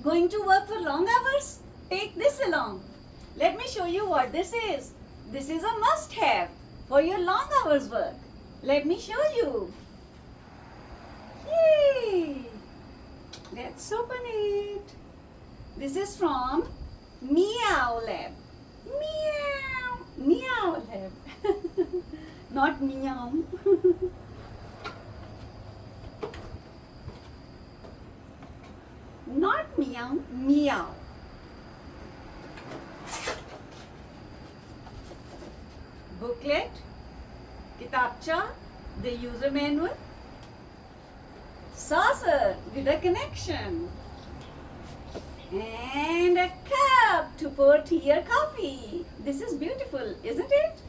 Going to work for long hours? Take this along. Let me show you what this is. This is a must-have for your long hours work. Let me show you. Yay! Let's open it. This is from Miaolab. Meow! Miaolab. Not meow. Not meow, meow. Booklet, kitabcha, the user manual, saucer with a connection, and a cup to pour tea or coffee. This is beautiful, isn't it?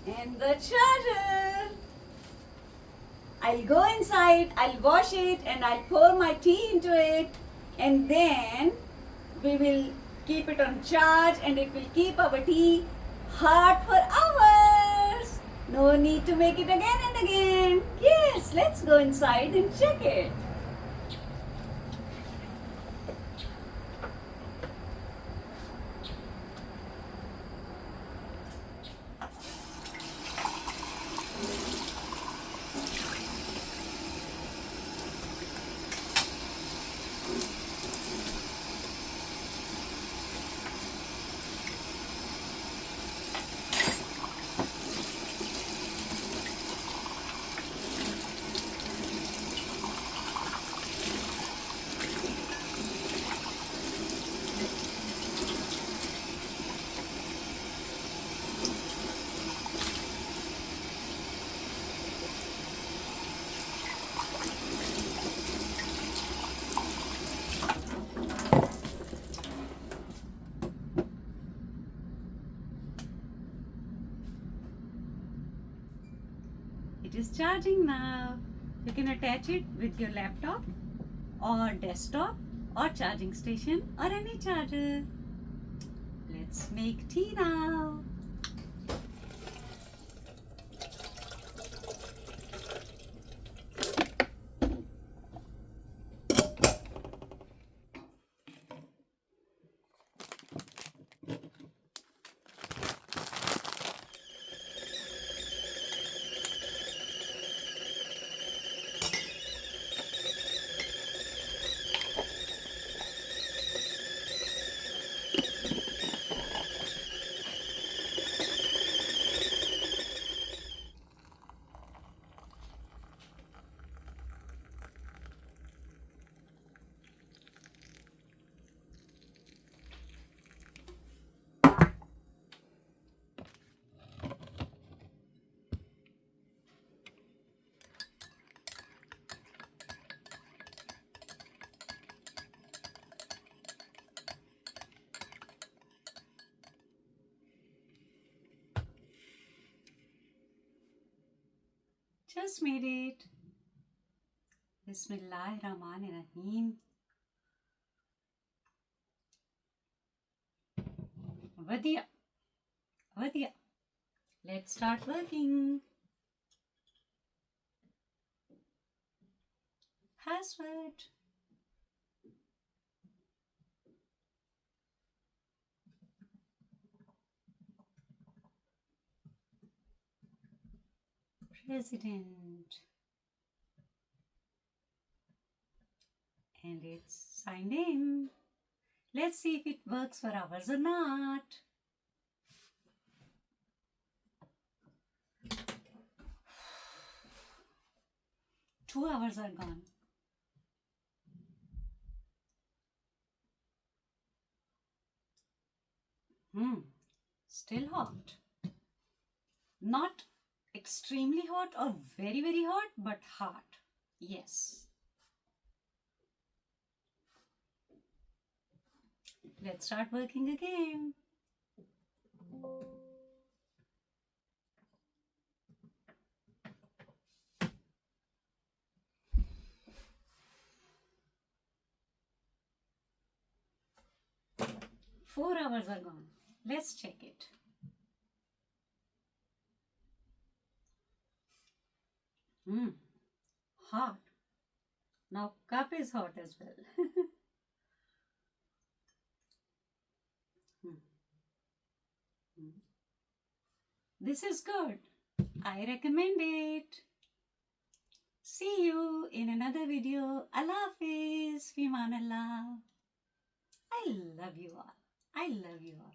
And the charger. I'll go inside, I'll wash it, and I'll pour my tea into it, and then we will keep it on charge, and it will keep our tea hot for hours. No need to make it again and again. Yes, let's go inside and check it. It is charging now. You can attach it with your laptop or desktop or charging station or any charger. Let's make tea now. Just made it. Bismillahirrahmanirrahim. Vadiya. Vadiya. Let's start working. Password. President. And it's signed in. Let's see if it works for hours or not. Two hours are gone. Still hot. Not extremely hot or very, very hot, but hot. Yes. Let's start working again. Four hours are gone. Let's check it. Hot. Now cup is hot as well. This is good. I recommend it. See you in another video. Allah Hafiz. Fi Aman Allah. I love you all. I love you all.